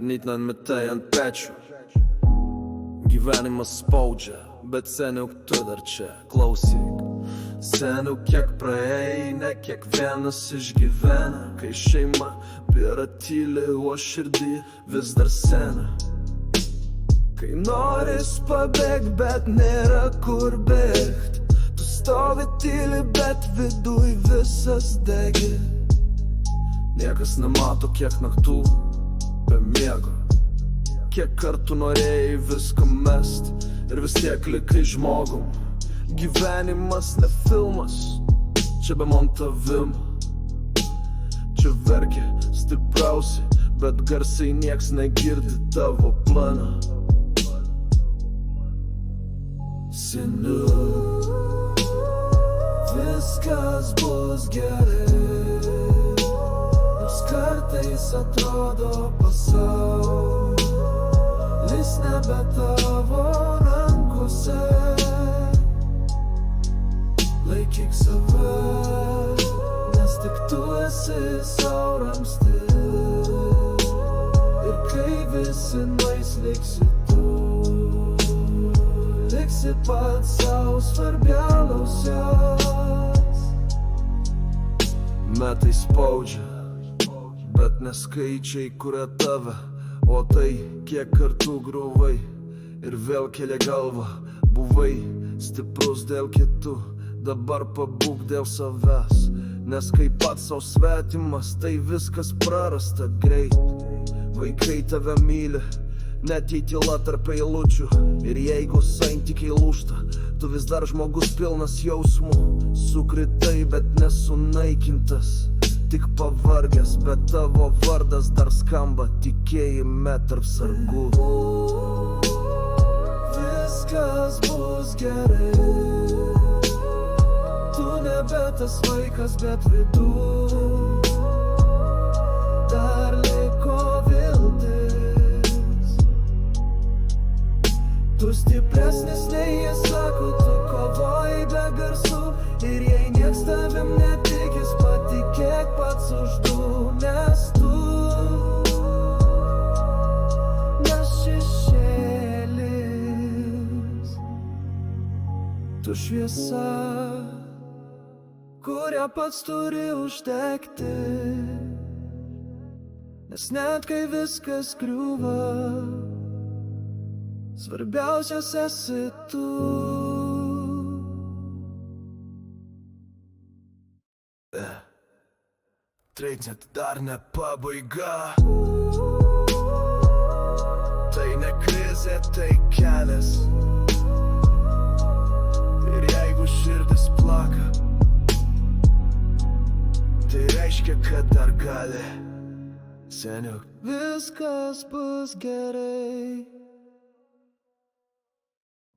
Nytnan metai ant pečių. Gyvenimas spaudžia, bet seniuk tu dar čia. Klausyk, seniuk kiek praėjai, ne kiekvienas išgyvena. Kai šeima yra tyli, o širdį vis dar sena. Kai noris pabėgt, bet nėra kur bėgt. Tu stovi tyli, bet viduj visas degi. Niekas nemato, kiek naktų be miego. Kiek kartų norėjai viską mest ir vis tiek likai žmogum. Gyvenimas ne filmas, čia be montavimo. Čia verkia stipriausi, bet garsiai nieks negirdi tavo planą. Seniu, viskas bus gerai, nors kartais atrodo pasaulis nebe tavo rankose. Laikyk save, nes tik tu esi sau ramstis. Ir kai visi nueis, liksi tu, liksi pats sau svarbiausias. Metai spaudžia, bet ne skaičiai kuria tave, o tai, kiek kartų griuvai ir vėl kėlė galvą. Buvai stiprus dėl kitų, dabar pabūk dėl savęs. Nes kai pats sau svetimas, tai viskas prarasta greit. Vaikai tave myli, net jei tyla tarp eilučių. Ir jeigu santykiai lūžta, tu vis dar žmogus pilnas jausmų. Sukritai, bet nesunaikintas, tik pavargęs, bet tavo vardas dar skamba tikėjime tarp sargų. Viskas bus gerai, tu nebe tas vaikas, bet viduj dar liko viltis. Tu stipresnis nei jie sako, tu kovoji be garsų. Ir jei nieks tavim netikis, patikėk pats už du. Nes tu, nes šešėlis, tu šviesa, kurią pats turi uždegti. Nes net kai viskas griūva, svarbiausias esi tu. Treidžiant dar ne pabaiga. Tai ne krizė, tai kelias. Ir jeigu širdis plaka, tai reiškia, kad dar gali. Seniuk, viskas bus gerai.